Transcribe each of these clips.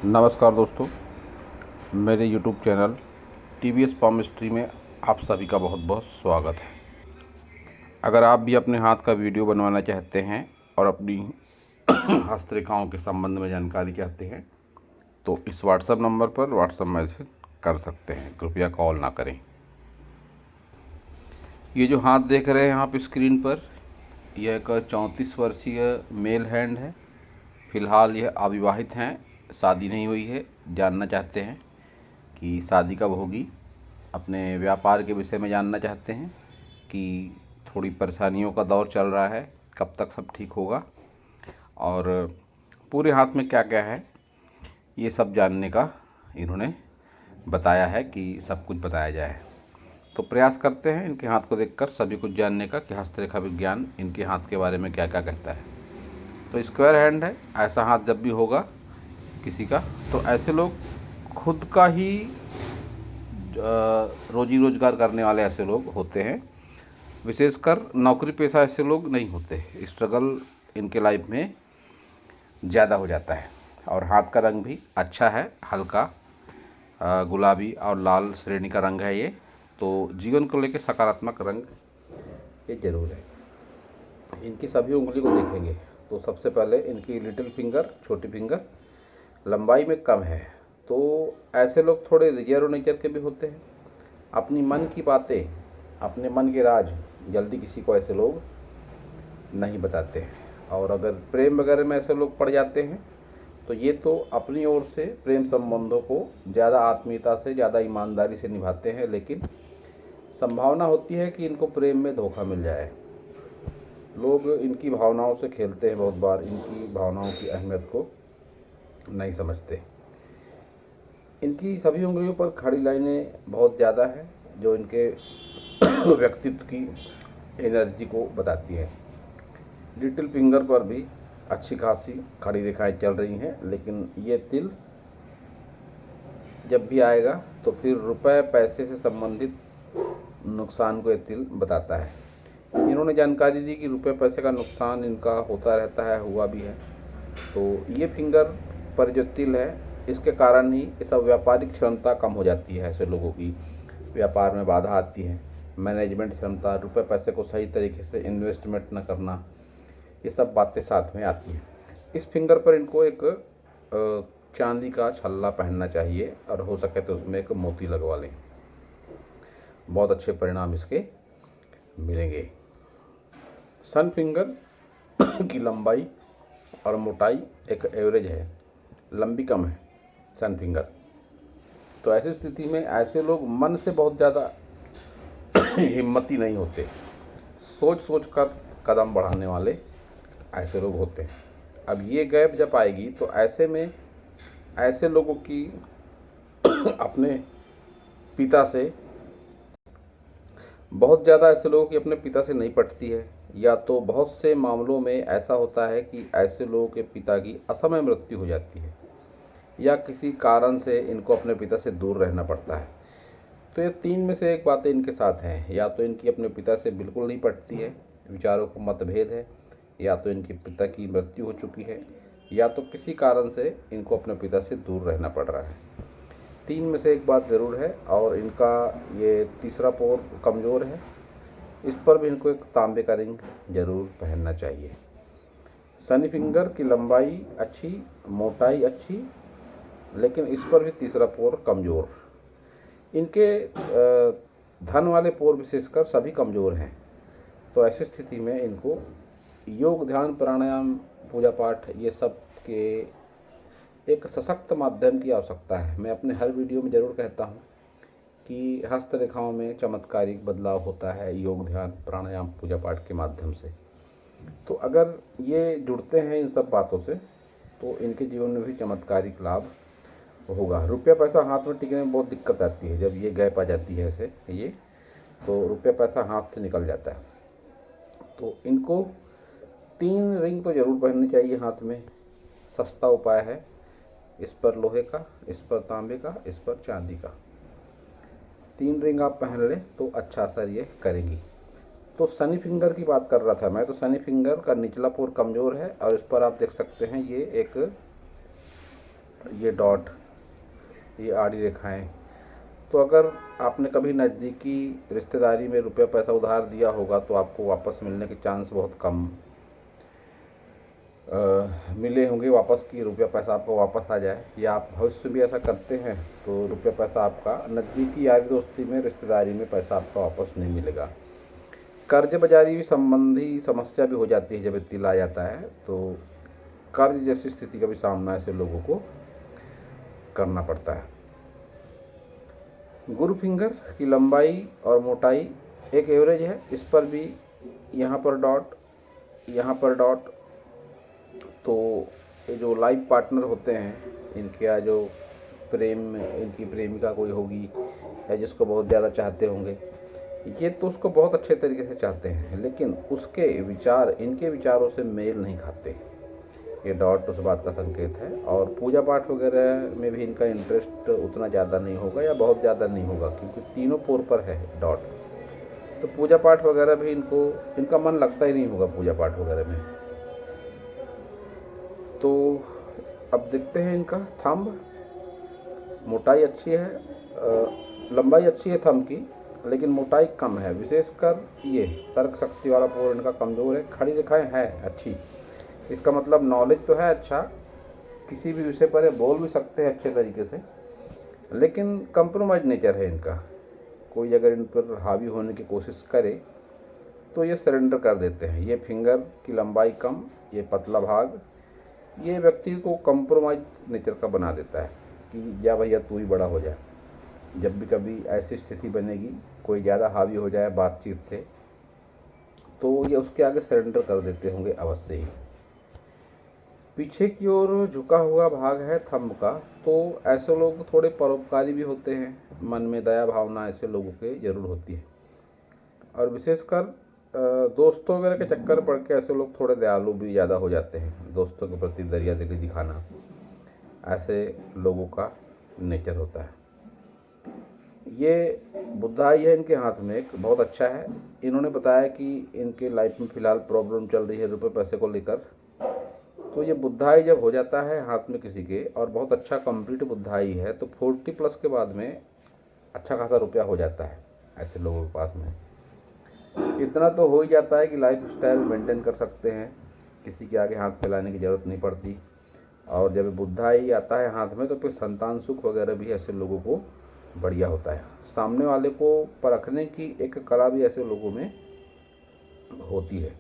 नमस्कार दोस्तों, मेरे YouTube चैनल TVS पामिस्ट्री में आप सभी का बहुत बहुत स्वागत है। अगर आप भी अपने हाथ का वीडियो बनवाना चाहते हैं और अपनी हस्तरेखाओं के संबंध में जानकारी चाहते हैं तो इस व्हाट्सएप नंबर पर व्हाट्सएप मैसेज कर सकते हैं, कृपया कॉल ना करें। ये जो हाथ देख रहे हैं आप स्क्रीन पर, यह एक 34 वर्षीय मेल हैंड है। फ़िलहाल यह अविवाहित हैं, शादी नहीं हुई है। जानना चाहते हैं कि शादी कब होगी। अपने व्यापार के विषय में जानना चाहते हैं कि थोड़ी परेशानियों का दौर चल रहा है, कब तक सब ठीक होगा और पूरे हाथ में क्या क्या है, ये सब जानने का इन्होंने बताया है कि सब कुछ बताया जाए। तो प्रयास करते हैं इनके हाथ को देखकर सभी कुछ जानने का कि हस्तरेखा विज्ञान इनके हाथ के बारे में क्या क्या कहता है। तो स्क्वायर हैंड है। ऐसा हाथ जब भी होगा किसी का तो ऐसे लोग खुद का ही रोजी रोजगार करने वाले ऐसे लोग होते हैं। विशेषकर नौकरी पेशा ऐसे लोग नहीं होते। स्ट्रगल इनके लाइफ में ज़्यादा हो जाता है। और हाथ का रंग भी अच्छा है, हल्का गुलाबी और लाल श्रेणी का रंग है ये। तो जीवन को लेकर सकारात्मक रंग ये ज़रूर है। इनकी सभी उंगली को देखेंगे तो सबसे पहले इनकी लिटिल फिंगर, छोटी फिंगर लंबाई में कम है। तो ऐसे लोग थोड़े रिजर्व नेचर के भी होते हैं। अपनी मन की बातें, अपने मन के राज जल्दी किसी को ऐसे लोग नहीं बताते हैं। और अगर प्रेम वगैरह में ऐसे लोग पड़ जाते हैं तो ये तो अपनी ओर से प्रेम संबंधों को ज़्यादा आत्मीयता से, ज़्यादा ईमानदारी से निभाते हैं, लेकिन संभावना होती है कि इनको प्रेम में धोखा मिल जाए। लोग इनकी भावनाओं से खेलते हैं, बहुत बार इनकी भावनाओं की अहमियत को नहीं समझते। इनकी सभी उंगलियों पर खड़ी लाइनें बहुत ज़्यादा हैं जो इनके व्यक्तित्व की एनर्जी को बताती हैं। लिटिल फिंगर पर भी अच्छी खासी खड़ी रेखाएं चल रही हैं, लेकिन ये तिल जब भी आएगा तो फिर रुपए पैसे से संबंधित नुकसान को ये तिल बताता है। इन्होंने जानकारी दी कि रुपए पैसे का नुकसान इनका होता रहता है, हुआ भी है। तो ये फिंगर पर जो तिल है, इसके कारण ही ये सब व्यापारिक क्षमता कम हो जाती है। ऐसे लोगों की व्यापार में बाधा आती है, मैनेजमेंट क्षमता, रुपए पैसे को सही तरीके से इन्वेस्टमेंट न करना, ये सब बातें साथ में आती हैं। इस फिंगर पर इनको एक चांदी का छल्ला पहनना चाहिए और हो सके तो उसमें एक मोती लगवा लें। बहुत अच्छे परिणाम इसके मिलेंगे। सन फिंगर की लंबाई और मोटाई एक एवरेज है, लंबी कम है सन फिंगर। तो ऐसी स्थिति में ऐसे लोग मन से बहुत ज़्यादा हिम्मती नहीं होते, सोच सोच कर कदम बढ़ाने वाले ऐसे लोग होते हैं। अब ये गैप जब आएगी तो ऐसे में ऐसे लोगों की अपने पिता से बहुत ज़्यादा ऐसे लोगों की अपने पिता से नहीं पटती है, या तो बहुत से मामलों में ऐसा होता है कि ऐसे लोगों के पिता की असमय मृत्यु हो जाती है या किसी कारण से इनको अपने पिता से दूर रहना पड़ता है। तो ये तीन में से एक बातें इनके साथ हैं, या तो इनकी अपने पिता से बिल्कुल नहीं पटती है, विचारों को मतभेद है, या तो इनके पिता की मृत्यु हो चुकी है, या तो किसी कारण से इनको अपने पिता से दूर रहना पड़ रहा है। तीन में से एक बात ज़रूर है। और इनका ये तीसरा पोर कमज़ोर है, इस पर भी इनको एक तांबे का रिंग ज़रूर पहनना चाहिए। शनि फिंगर की लंबाई अच्छी, मोटाई अच्छी, लेकिन इस पर भी तीसरा पोर कमज़ोर। इनके धन वाले पोर विशेषकर सभी कमज़ोर हैं। तो ऐसी स्थिति में इनको योग, ध्यान, प्राणायाम, पूजा पाठ, ये सब के एक सशक्त माध्यम की आवश्यकता है। मैं अपने हर वीडियो में ज़रूर कहता हूँ कि हस्तरेखाओं में चमत्कारिक बदलाव होता है योग, ध्यान, प्राणायाम, पूजा पाठ के माध्यम से। तो अगर ये जुड़ते हैं इन सब बातों से तो इनके जीवन में भी चमत्कारिक लाभ होगा। रुपया पैसा हाथ में टिकने में बहुत दिक्कत आती है जब ये गैप आ जाती है ऐसे, ये तो रुपया पैसा हाथ से निकल जाता है। तो इनको 3 रिंग तो ज़रूर पहननी चाहिए हाथ में। सस्ता उपाय है, इस पर लोहे का, इस पर तांबे का, इस पर चांदी का। 3 रिंग आप पहन लें तो अच्छा असर ये करेगी। तो शनि फिंगर की बात कर रहा था मैं। तो शनि फिंगर का निचला पोर कमज़ोर है और इस पर आप देख सकते हैं ये एक ये डॉट, ये आड़ी रेखाएं। तो अगर आपने कभी नज़दीकी रिश्तेदारी में रुपया पैसा उधार दिया होगा तो आपको वापस मिलने के चांस बहुत कम मिले होंगे वापस, कि रुपया पैसा आपको वापस आ जाए। या आप भविष्य में भी ऐसा करते हैं तो रुपया पैसा आपका नज़दीकी यारी दोस्ती में रिश्तेदारी में पैसा आपका वापस नहीं मिलेगा। कर्ज बाजारी भी संबंधी समस्या भी हो जाती है जब तिल आ जाता है, तो कर्ज जैसी स्थिति का भी सामना ऐसे लोगों को करना पड़ता है। गुरु फिंगर की लंबाई और मोटाई एक एवरेज है, इस पर भी यहाँ पर डॉट, यहाँ पर डॉट। तो ये जो लाइफ पार्टनर होते हैं इनके, या जो इनकी प्रेमिका कोई होगी या जिसको बहुत ज़्यादा चाहते होंगे, ये तो उसको बहुत अच्छे तरीके से चाहते हैं, लेकिन उसके विचार इनके विचारों से मेल नहीं खाते। ये डॉट उस बात का संकेत है। और पूजा पाठ वगैरह में भी इनका इंटरेस्ट उतना ज़्यादा नहीं होगा या बहुत ज़्यादा नहीं होगा, क्योंकि तीनों पोर पर है डॉट। तो पूजा पाठ वगैरह भी इनका मन लगता ही नहीं होगा पूजा पाठ वगैरह में। तो अब देखते हैं इनका थंब। मोटाई अच्छी है, लंबाई अच्छी है थंब की, लेकिन मोटाई कम है। विशेषकर ये तर्क शक्ति वाला पोर इनका कमज़ोर है। खड़ी रेखाएं है अच्छी, इसका मतलब नॉलेज तो है अच्छा, किसी भी विषय पर ये बोल भी सकते हैं अच्छे तरीके से, लेकिन कंप्रोमाइज नेचर है इनका। कोई अगर इन पर हावी होने की कोशिश करे तो ये सरेंडर कर देते हैं। ये फिंगर की लंबाई कम, ये पतला भाग, ये व्यक्ति को कंप्रोमाइज नेचर का बना देता है कि या भैया तू ही बड़ा हो जाए। जब भी कभी ऐसी स्थिति बनेगी, कोई ज़्यादा हावी हो जाए बातचीत से, तो ये उसके आगे सरेंडर कर देते होंगे अवश्य ही। पीछे की ओर झुका हुआ भाग है थंब का, तो ऐसे लोग थोड़े परोपकारी भी होते हैं। मन में दया भावना ऐसे लोगों के जरूर होती है। और विशेषकर दोस्तों वगैरह के चक्कर पड़ के ऐसे लोग थोड़े दयालु भी ज़्यादा हो जाते हैं। दोस्तों के प्रति दरिया दिली दिखाना ऐसे लोगों का नेचर होता है। ये बुधाई है इनके हाथ में, एक बहुत अच्छा है। इन्होंने बताया कि इनके लाइफ में फ़िलहाल प्रॉब्लम चल रही है रुपये पैसे को लेकर। तो ये बुधाई जब हो जाता है हाथ में किसी के, और बहुत अच्छा कंप्लीट बुधाई है, तो 40+ के बाद में अच्छा खासा रुपया हो जाता है ऐसे लोगों के पास में। इतना तो हो ही जाता है कि लाइफ स्टाइल मेंटेन कर सकते हैं, किसी के आगे हाथ फैलाने की ज़रूरत नहीं पड़ती। और जब बुधाई आता है हाथ में तो फिर संतान सुख वगैरह भी ऐसे लोगों को बढ़िया होता है। सामने वाले को परखने की एक कला भी ऐसे लोगों में होती है।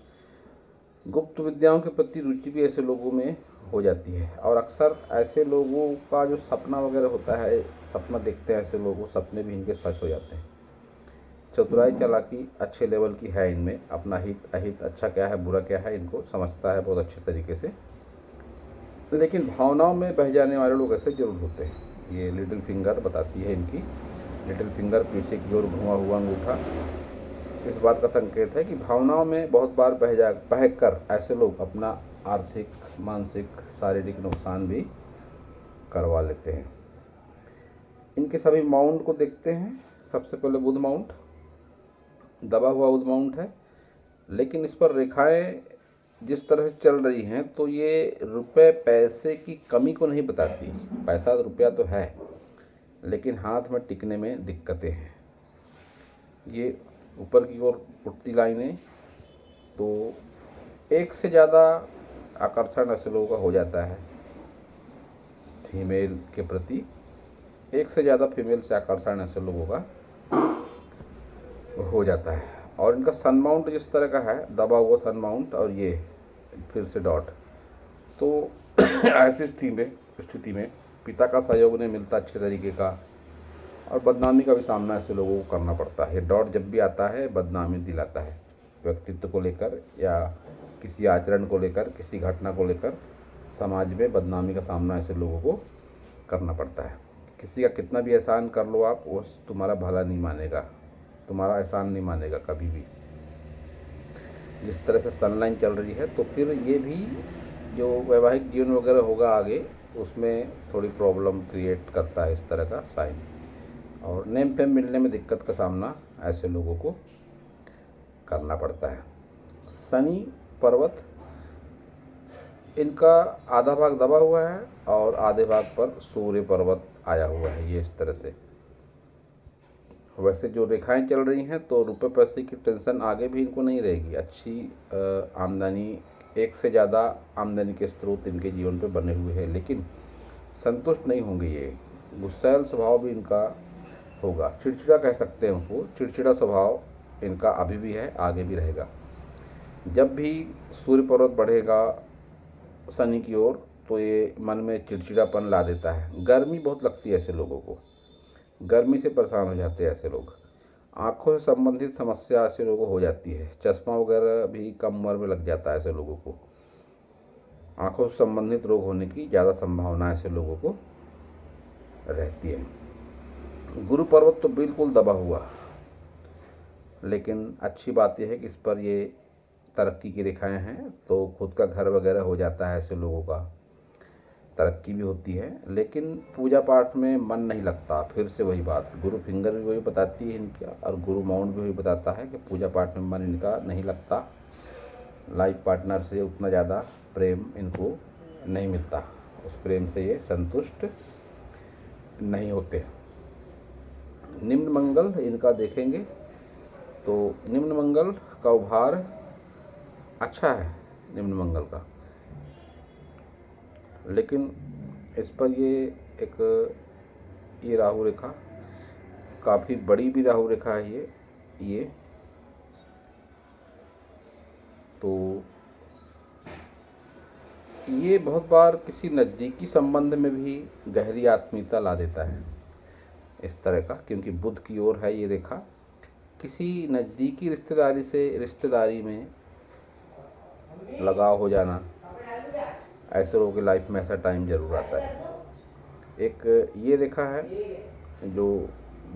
गुप्त विद्याओं के प्रति रुचि भी ऐसे लोगों में हो जाती है। और अक्सर ऐसे लोगों का जो सपना वगैरह होता है, सपना देखते हैं ऐसे लोगों, सपने भी इनके सच हो जाते हैं। चतुराई चालाकी अच्छे लेवल की है इनमें। अपना हित अहित, अच्छा क्या है बुरा क्या है, इनको समझता है बहुत अच्छे तरीके से। लेकिन भावनाओं में बह जाने वाले लोग ऐसे जरूर होते हैं। ये लिटिल फिंगर बताती है इनकी। लिटिल फिंगर पीछे की ओर घुमा हुआ अंगूठा इस बात का संकेत है कि भावनाओं में बहुत बार बह कर ऐसे लोग अपना आर्थिक, मानसिक, शारीरिक नुकसान भी करवा लेते हैं। इनके सभी माउंट को देखते हैं। सबसे पहले बुध माउंट, दबा हुआ बुध माउंट है, लेकिन इस पर रेखाएं जिस तरह से चल रही हैं तो ये रुपए पैसे की कमी को नहीं बताती। पैसा रुपया तो है, लेकिन हाथ में टिकने में दिक्कतें हैं। ये ऊपर की ओर उठती लाइनें, तो एक से ज़्यादा आकर्षण ऐसे लोगों का हो जाता है फीमेल के प्रति। एक से ज़्यादा फीमेल से आकर्षण ऐसे लोगों का हो जाता है। और इनका सन माउंट जिस तरह का है, दबा हुआ सन माउंट, और ये फिर से डॉट, तो ऐसी स्थिति में पिता का सहयोग नहीं मिलता अच्छे तरीके का, और बदनामी का भी सामना ऐसे लोगों को करना पड़ता है। डॉट जब भी आता है बदनामी दिलाता है, व्यक्तित्व को लेकर या किसी आचरण को लेकर, किसी घटना को लेकर समाज में बदनामी का सामना ऐसे लोगों को करना पड़ता है। किसी का कितना भी एहसान कर लो आप, वो तुम्हारा भला नहीं मानेगा, तुम्हारा एहसान नहीं मानेगा कभी भी। जिस तरह से सनलाइन चल रही है, तो फिर ये भी जो वैवाहिक जीवन वगैरह होगा आगे, उसमें थोड़ी प्रॉब्लम क्रिएट करता है इस तरह का साइन। और नेम फेम मिलने में दिक्कत का सामना ऐसे लोगों को करना पड़ता है। शनि पर्वत इनका आधा भाग दबा हुआ है और आधे भाग पर सूर्य पर्वत आया हुआ है, ये इस तरह से। वैसे जो रेखाएं चल रही हैं तो रुपए पैसे की टेंशन आगे भी इनको नहीं रहेगी। अच्छी आमदनी, एक से ज़्यादा आमदनी के स्रोत इनके जीवन पे बने हुए हैं, लेकिन संतुष्ट नहीं होंगे ये। गुस्सैल स्वभाव भी इनका होगा, चिड़चिड़ा कह सकते हैं उसको, चिड़चिड़ा स्वभाव इनका अभी भी है, आगे भी रहेगा। जब भी सूर्य पर्वत बढ़ेगा शनि की ओर तो ये मन में चिड़चिड़ापन ला देता है। गर्मी बहुत लगती है ऐसे लोगों को, गर्मी से परेशान हो जाते हैं ऐसे लोग। आँखों से संबंधित समस्या ऐसे लोगों को हो जाती है, चश्मा वगैरह भी कम उम्र में लग जाता है ऐसे लोगों को। आँखों से संबंधित रोग होने की ज़्यादा संभावना ऐसे लोगों को रहती है। गुरु पर्वत तो बिल्कुल दबा हुआ, लेकिन अच्छी बात यह है कि इस पर ये तरक्की की रेखाएं हैं, तो खुद का घर वगैरह हो जाता है ऐसे लोगों का, तरक्की भी होती है। लेकिन पूजा पाठ में मन नहीं लगता। फिर से वही बात, गुरु फिंगर भी वही बताती है इनका, और गुरु माउंट भी वही बताता है कि पूजा पाठ में मन इनका नहीं लगता। लाइफ पार्टनर से उतना ज़्यादा प्रेम इनको नहीं मिलता, उस प्रेम से ये संतुष्ट नहीं होते। निम्न मंगल इनका देखेंगे तो निम्न मंगल का उभार अच्छा है निम्न मंगल का, लेकिन इस पर ये राहु रेखा काफ़ी बड़ी भी राहु रेखा है ये तो ये बहुत बार किसी नज़दीकी संबंध में भी गहरी आत्मीयता ला देता है इस तरह का, क्योंकि बुध की ओर है ये रेखा। किसी नज़दीकी रिश्तेदारी में लगाव हो जाना, ऐसे लोगों की लाइफ में ऐसा टाइम ज़रूर आता है। एक ये रेखा है जो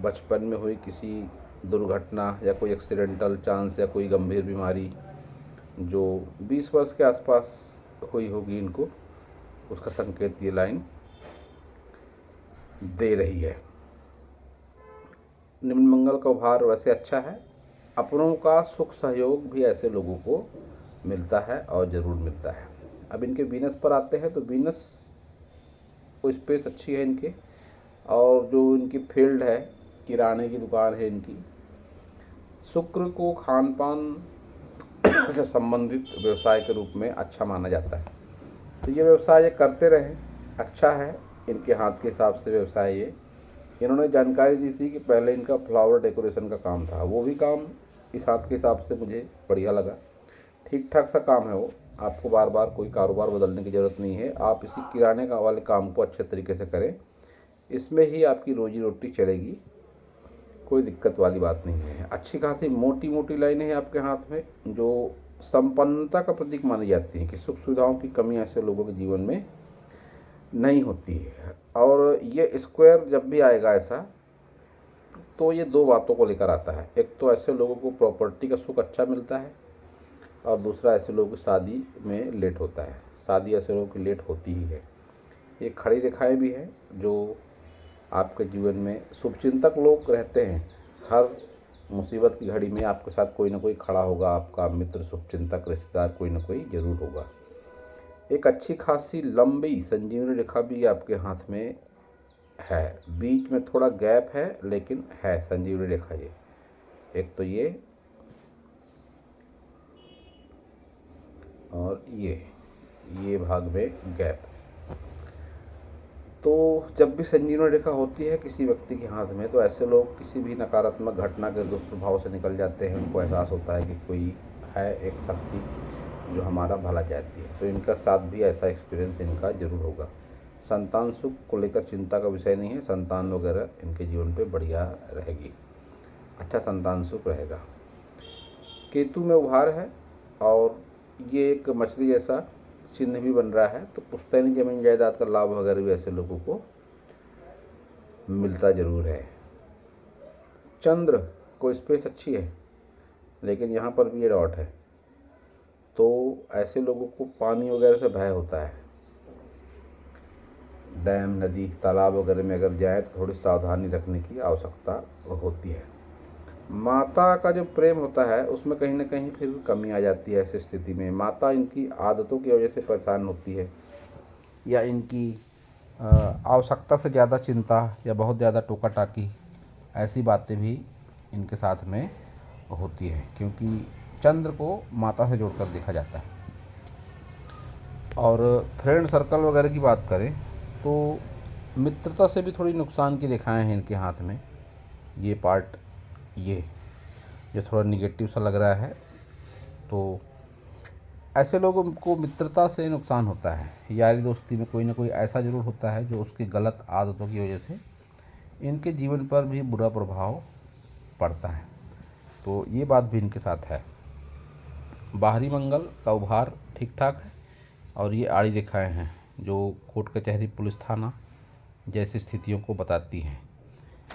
बचपन में हुई किसी दुर्घटना या कोई एक्सीडेंटल चांस या कोई गंभीर बीमारी जो 20 वर्ष के आसपास हुई होगी इनको, उसका संकेत ये लाइन दे रही है। निम्न मंगल का उभार वैसे अच्छा है। अपनों का सुख सहयोग भी ऐसे लोगों को मिलता है और ज़रूर मिलता है। अब इनके वीनस पर आते हैं तो वीनस को स्पेस अच्छी है इनके, और जो इनकी फील्ड है, किराने की दुकान है इनकी। शुक्र को खान पान से संबंधित व्यवसाय के रूप में अच्छा माना जाता है, तो ये व्यवसाय ये करते रहें, अच्छा है इनके हाथ के हिसाब से व्यवसाय ये। इन्होंने जानकारी दी थी कि पहले इनका फ्लावर डेकोरेशन का काम था, वो भी काम इस हाथ के हिसाब से मुझे बढ़िया लगा। ठीक ठाक सा काम है वो, आपको बार बार कोई कारोबार बदलने की ज़रूरत नहीं है। आप इसी किराने का वाले काम को अच्छे तरीके से करें, इसमें ही आपकी रोजी रोटी चलेगी, कोई दिक्कत वाली बात नहीं है। अच्छी खासी मोटी मोटी लाइनें हैं आपके हाथ में जो संपन्नता का प्रतीक मानी जाती हैं कि सुख सुविधाओं की कमी ऐसे लोगों के जीवन में नहीं होती है। और ये स्क्वायर जब भी आएगा ऐसा, तो ये दो बातों को लेकर आता है। एक तो ऐसे लोगों को प्रॉपर्टी का सुख अच्छा मिलता है, और दूसरा ऐसे लोगों की शादी में लेट होता है। शादी ऐसे लोगों की लेट होती ही है। ये खड़ी रेखाएं भी हैं जो आपके जीवन में शुभचिंतक लोग रहते हैं। हर मुसीबत की घड़ी में आपके साथ कोई ना कोई खड़ा होगा, आपका मित्र, शुभचिंतक, रिश्तेदार कोई ना कोई ज़रूर होगा। एक अच्छी खासी लंबी संजीवनी रेखा भी आपके हाथ में है, बीच में थोड़ा गैप है लेकिन है संजीवनी रेखा ये। एक तो ये और ये भाग में गैप। तो जब भी संजीवनी रेखा होती है किसी व्यक्ति के हाथ में, तो ऐसे लोग किसी भी नकारात्मक घटना के दुष्प्रभाव से निकल जाते हैं। उनको एहसास होता है कि कोई है एक शक्ति जो हमारा भला चाहती है। तो इनका साथ भी ऐसा एक्सपीरियंस इनका ज़रूर होगा। संतान सुख को लेकर चिंता का विषय नहीं है, संतान वगैरह इनके जीवन पे बढ़िया रहेगी, अच्छा संतान सुख रहेगा। केतु में उभार है और ये एक मछली जैसा चिन्ह भी बन रहा है, तो पुश्तैनी जमीन जायदाद का लाभ वगैरह भी ऐसे लोगों को मिलता ज़रूर है। चंद्र को स्पेस अच्छी है, लेकिन यहाँ पर भी ये डॉट है, तो ऐसे लोगों को पानी वगैरह से भय होता है। डैम, नदी, तालाब वगैरह में अगर जाए तो थोड़ी सावधानी रखने की आवश्यकता होती है। माता का जो प्रेम होता है उसमें कहीं ना कहीं फिर कमी आ जाती है। ऐसी स्थिति में माता इनकी आदतों की वजह से परेशान होती है, या इनकी आवश्यकता से ज़्यादा चिंता या बहुत ज़्यादा टोका टाकी, ऐसी बातें भी इनके साथ में होती है, क्योंकि चंद्र को माता से जोड़कर देखा जाता है। और फ्रेंड सर्कल वगैरह की बात करें तो मित्रता से भी थोड़ी नुकसान की रेखाएं हैं इनके हाथ में। ये पार्ट ये जो थोड़ा निगेटिव सा लग रहा है, तो ऐसे लोगों को मित्रता से नुकसान होता है। यारी दोस्ती में कोई ना कोई ऐसा ज़रूर होता है जो उसकी गलत आदतों की वजह से इनके जीवन पर भी बुरा प्रभाव पड़ता है। तो ये बात भी इनके साथ है। बाहरी मंगल का उभार ठीक ठाक है, और ये आड़ी रेखाएं हैं जो कोर्ट कचहरी पुलिस थाना जैसी स्थितियों को बताती हैं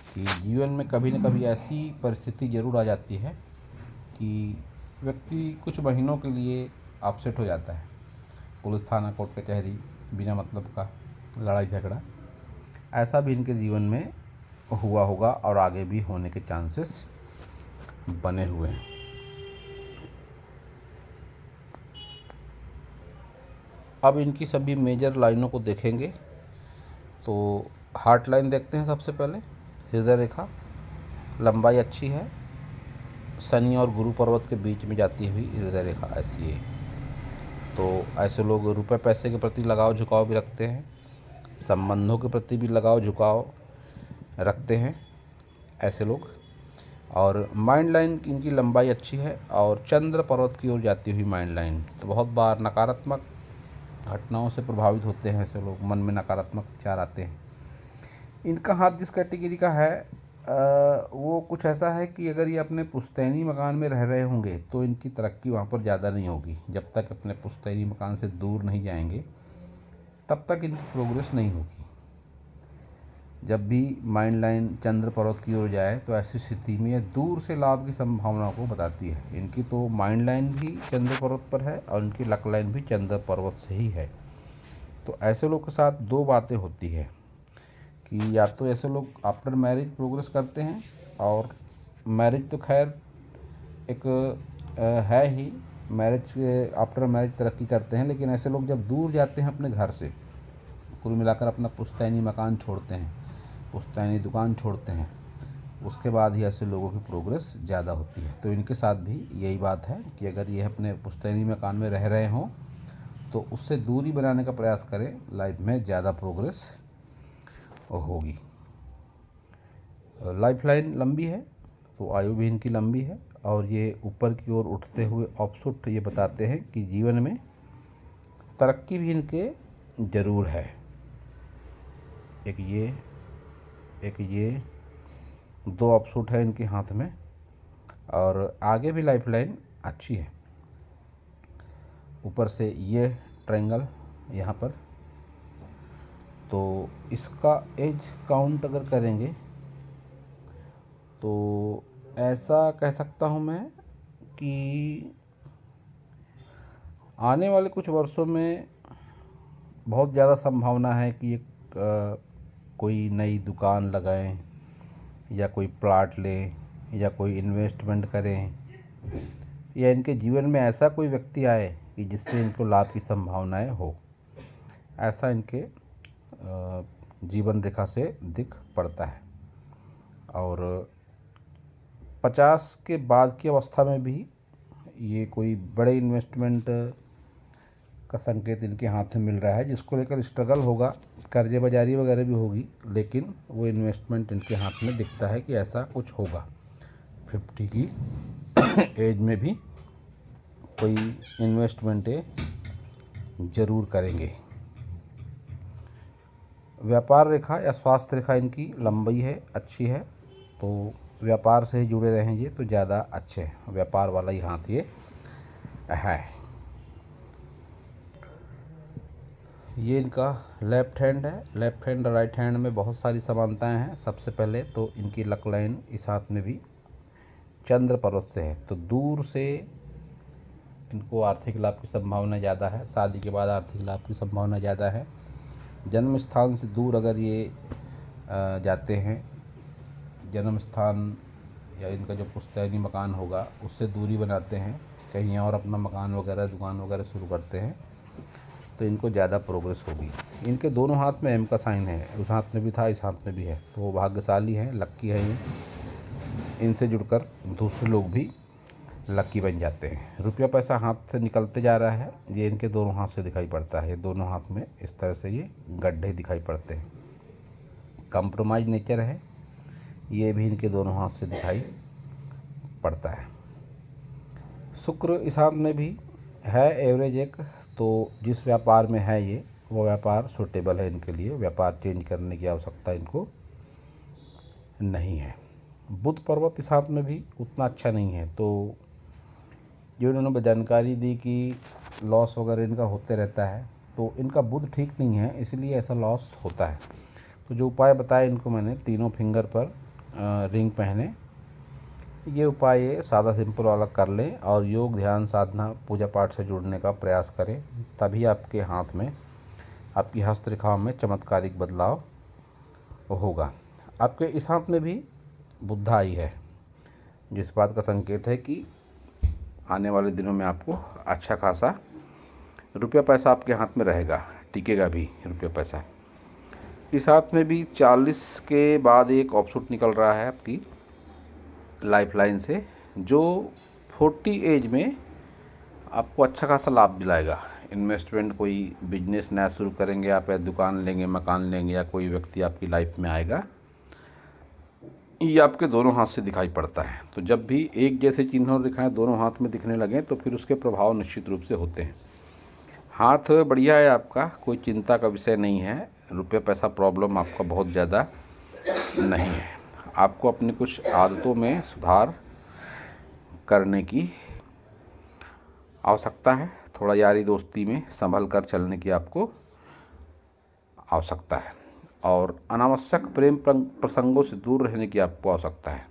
कि जीवन में कभी न कभी ऐसी परिस्थिति ज़रूर आ जाती है कि व्यक्ति कुछ महीनों के लिए अपसेट हो जाता है। पुलिस थाना, कोर्ट कचहरी, बिना मतलब का लड़ाई झगड़ा, ऐसा भी इनके जीवन में हुआ होगा और आगे भी होने के चांसेस बने हुए हैं। अब इनकी सभी मेजर लाइनों को देखेंगे तो हार्ट लाइन देखते हैं। सबसे पहले हृदय रेखा, लंबाई अच्छी है, शनि और गुरु पर्वत के बीच में जाती हुई हृदय रेखा ऐसी है। तो ऐसे लोग रुपए पैसे के प्रति लगाव झुकाव भी रखते हैं, संबंधों के प्रति भी लगाव झुकाव रखते हैं ऐसे लोग। और माइंड लाइन इनकी लंबाई अच्छी है और चंद्र पर्वत की ओर जाती हुई माइंड लाइन। तो बहुत बार नकारात्मक घटनाओं से प्रभावित होते हैं ऐसे लोग, मन में नकारात्मक विचार आते हैं। इनका हाथ जिस कैटेगरी का है वो कुछ ऐसा है कि अगर ये अपने पुश्तैनी मकान में रह रहे होंगे तो इनकी तरक्की वहाँ पर ज़्यादा नहीं होगी। जब तक अपने पुश्तैनी मकान से दूर नहीं जाएंगे तब तक इनकी प्रोग्रेस नहीं होगी। जब भी माइंड लाइन चंद्र पर्वत की ओर जाए तो ऐसी स्थिति में यह दूर से लाभ की संभावना को बताती है। इनकी तो माइंड लाइन भी चंद्र पर्वत पर है और इनकी लक लाइन भी चंद्र पर्वत से ही है। तो ऐसे लोग के साथ दो बातें होती है कि या तो ऐसे लोग आफ्टर मैरिज प्रोग्रेस करते हैं, और मैरिज तो खैर एक है ही, मैरिज आफ्टर मैरिज तरक्की करते हैं, लेकिन ऐसे लोग जब दूर जाते हैं अपने घर से, कुल मिलाकर अपना पुश्तैनी मकान छोड़ते हैं, पुश्तैनी दुकान छोड़ते हैं, उसके बाद ही ऐसे लोगों की प्रोग्रेस ज़्यादा होती है। तो इनके साथ भी यही बात है कि अगर ये अपने पुश्तैनी मकान में रह रहे हों तो उससे दूरी बनाने का प्रयास करें, लाइफ में ज़्यादा प्रोग्रेस होगी। लाइफ लाइन लंबी है तो आयु भी इनकी लंबी है, और ये ऊपर की ओर उठते हुए ऑप्शुट ये बताते हैं कि जीवन में तरक्की भी इनके ज़रूर है। एक ये दो ऑप्शुट है इनके हाथ में, और आगे भी लाइफ लाइन अच्छी है। ऊपर से ये ट्रायंगल यहाँ पर, तो इसका एज काउंट अगर करेंगे तो ऐसा कह सकता हूँ मैं कि आने वाले कुछ वर्षों में बहुत ज़्यादा संभावना है कि कोई नई दुकान लगाएं, या कोई प्लाट लें, या कोई इन्वेस्टमेंट करें, या इनके जीवन में ऐसा कोई व्यक्ति आए कि जिससे इनको लाभ की संभावनाएं हो। ऐसा इनके जीवन रेखा से दिख पड़ता है। और 50 के बाद की अवस्था में भी ये कोई बड़े इन्वेस्टमेंट का संकेत इनके हाथ में मिल रहा है, जिसको लेकर स्ट्रगल होगा, कर्जे बाजारी वगैरह भी होगी, लेकिन वो इन्वेस्टमेंट इनके हाथ में दिखता है कि ऐसा कुछ होगा। 50 की एज में भी कोई इन्वेस्टमेंट ज़रूर करेंगे। व्यापार रेखा या स्वास्थ्य रेखा इनकी लंबी है, अच्छी है, तो व्यापार से ही जुड़े रहेंगे तो ज़्यादा अच्छे हैं। व्यापार वाला ही हाथ ये है। ये इनका लेफ्ट हैंड है। लेफ्ट हैंड और राइट हैंड में बहुत सारी समानताएं हैं। सबसे पहले तो इनकी लक लाइन इस हाथ में भी चंद्र पर्वत से है, तो दूर से इनको आर्थिक लाभ की संभावना ज़्यादा है। शादी के बाद आर्थिक लाभ की संभावना ज़्यादा है। जन्म स्थान से दूर अगर ये जाते हैं, जन्म स्थान या इनका जो पुश्तैनी मकान होगा उससे दूरी बनाते हैं, कहीं और अपना मकान वगैरह दुकान वगैरह शुरू करते हैं, तो इनको ज़्यादा प्रोग्रेस होगी। इनके दोनों हाथ में एम का साइन है, उस हाथ में भी था, इस हाथ में भी है, तो वो भाग्यशाली हैं, लक्की है ये। इनसे जुड़कर दूसरे लोग भी लक्की बन जाते हैं। रुपया पैसा हाथ से निकलते जा रहा है, ये इनके दोनों हाथ से दिखाई पड़ता है। दोनों हाथ में इस तरह से ये गड्ढे दिखाई पड़ते हैं। कंप्रोमाइज नेचर है, ये भी इनके दोनों हाथ से दिखाई पड़ता है। शुक्र इस हाथ में भी है एवरेज एक, तो जिस व्यापार में है ये वो व्यापार सूटेबल है इनके लिए, व्यापार चेंज करने की आवश्यकता इनको नहीं है। बुध पर्वत इस हाथ में भी उतना अच्छा नहीं है, तो जो इन्होंने जानकारी दी कि लॉस वगैरह इनका होते रहता है, तो इनका बुध ठीक नहीं है, इसलिए ऐसा लॉस होता है। तो जो उपाय बताए इनको मैंने, तीनों फिंगर पर रिंग पहने, ये उपाय ये सादा सिंपल वाला कर लें और योग ध्यान साधना पूजा पाठ से जुड़ने का प्रयास करें, तभी आपके हाथ में, आपकी हस्तरेखाओं में चमत्कारिक बदलाव होगा। आपके इस हाथ में भी बुधा आई है, जिस बात का संकेत है कि आने वाले दिनों में आपको अच्छा खासा रुपया पैसा आपके हाथ में रहेगा, टिकेगा भी रुपया पैसा। इस हाथ में भी 40 के बाद एक ऑफशूट निकल रहा है आपकी लाइफ लाइन से, जो 40 एज में आपको अच्छा खासा लाभ दिलाएगा। इन्वेस्टमेंट, कोई बिजनेस नया शुरू करेंगे आप, या दुकान लेंगे, मकान लेंगे, या कोई व्यक्ति आपकी लाइफ में आएगा, ये आपके दोनों हाथ से दिखाई पड़ता है। तो जब भी एक जैसे चिन्ह और रेखाएं दोनों हाथ में दिखने लगें तो फिर उसके प्रभाव निश्चित रूप से होते हैं। हाथ बढ़िया है आपका, कोई चिंता का विषय नहीं है, रुपये पैसा प्रॉब्लम आपका बहुत ज़्यादा नहीं है। आपको अपनी कुछ आदतों में सुधार करने की आवश्यकता है, थोड़ा यारी दोस्ती में संभल कर चलने की आपको आवश्यकता है, और अनावश्यक प्रेम प्रसंगों से दूर रहने की आपको आवश्यकता है।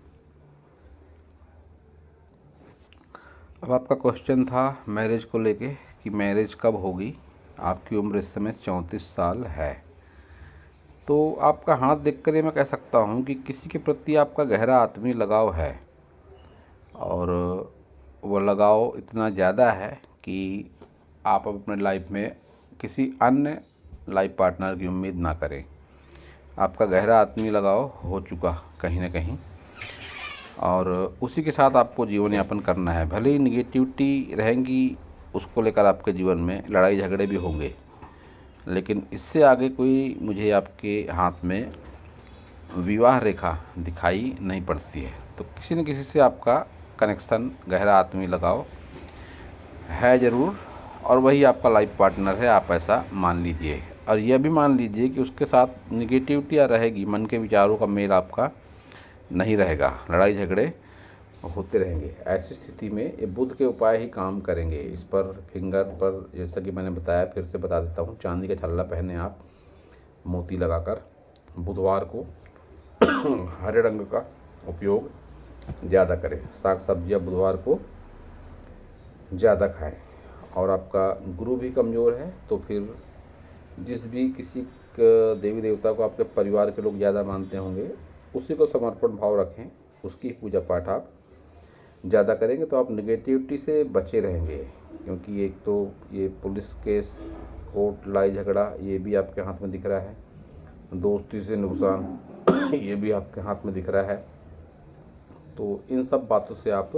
अब आपका क्वेश्चन था मैरिज को लेके कि मैरिज कब होगी। आपकी उम्र इस समय 34 साल है, तो आपका हाथ देखकर ये मैं कह सकता हूँ कि किसी के प्रति आपका गहरा आत्मीय लगाव है, और वो लगाव इतना ज़्यादा है कि आप अपने लाइफ में किसी अन्य लाइफ पार्टनर की उम्मीद ना करें। आपका गहरा आत्मीय लगाव हो चुका कहीं ना कहीं, और उसी के साथ आपको जीवन यापन करना है। भले ही निगेटिविटी रहेंगी, उसको लेकर आपके जीवन में लड़ाई झगड़े भी होंगे, लेकिन इससे आगे कोई मुझे आपके हाथ में विवाह रेखा दिखाई नहीं पड़ती है। तो किसी न किसी से आपका कनेक्शन, गहरा आत्मीय लगाव है ज़रूर, और वही आपका लाइफ पार्टनर है, आप ऐसा मान लीजिए। और यह भी मान लीजिए कि उसके साथ निगेटिविटी रहेगी, मन के विचारों का मेल आपका नहीं रहेगा, लड़ाई झगड़े होते रहेंगे। ऐसी स्थिति में ये बुध के उपाय ही काम करेंगे। इस पर फिंगर पर, जैसा कि मैंने बताया, फिर से बता देता हूँ, चांदी का छल्ला पहने आप, मोती लगाकर। बुधवार को हरे रंग का उपयोग ज़्यादा करें, साग सब्जियाँ बुधवार को ज़्यादा खाएं। और आपका गुरु भी कमज़ोर है, तो फिर जिस भी किसी देवी देवता को आपके परिवार के लोग ज़्यादा मानते होंगे, उसी को समर्पण भाव रखें, उसकी पूजा पाठ आप ज़्यादा करेंगे तो आप निगेटिविटी से बचे रहेंगे। क्योंकि एक तो ये पुलिस केस, कोर्ट, लड़ाई झगड़ा, ये भी आपके हाथ में दिख रहा है, दोस्ती से नुकसान ये भी आपके हाथ में दिख रहा है, तो इन सब बातों से आप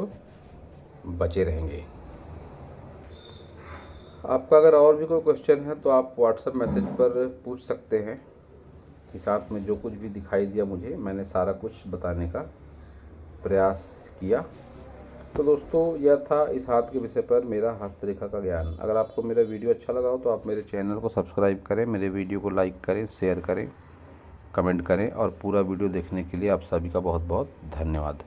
बचे रहेंगे। आपका अगर और भी कोई क्वेश्चन है तो आप व्हाट्सएप मैसेज पर पूछ सकते हैं। इस हाथ में जो कुछ भी दिखाई दिया मुझे, मैंने सारा कुछ बताने का प्रयास किया। तो दोस्तों, यह था इस हाथ के विषय पर मेरा हस्तरेखा का ज्ञान। अगर आपको मेरा वीडियो अच्छा लगा हो तो आप मेरे चैनल को सब्सक्राइब करें, मेरे वीडियो को लाइक करें, शेयर करें, कमेंट करें, और पूरा वीडियो देखने के लिए आप सभी का बहुत बहुत धन्यवाद।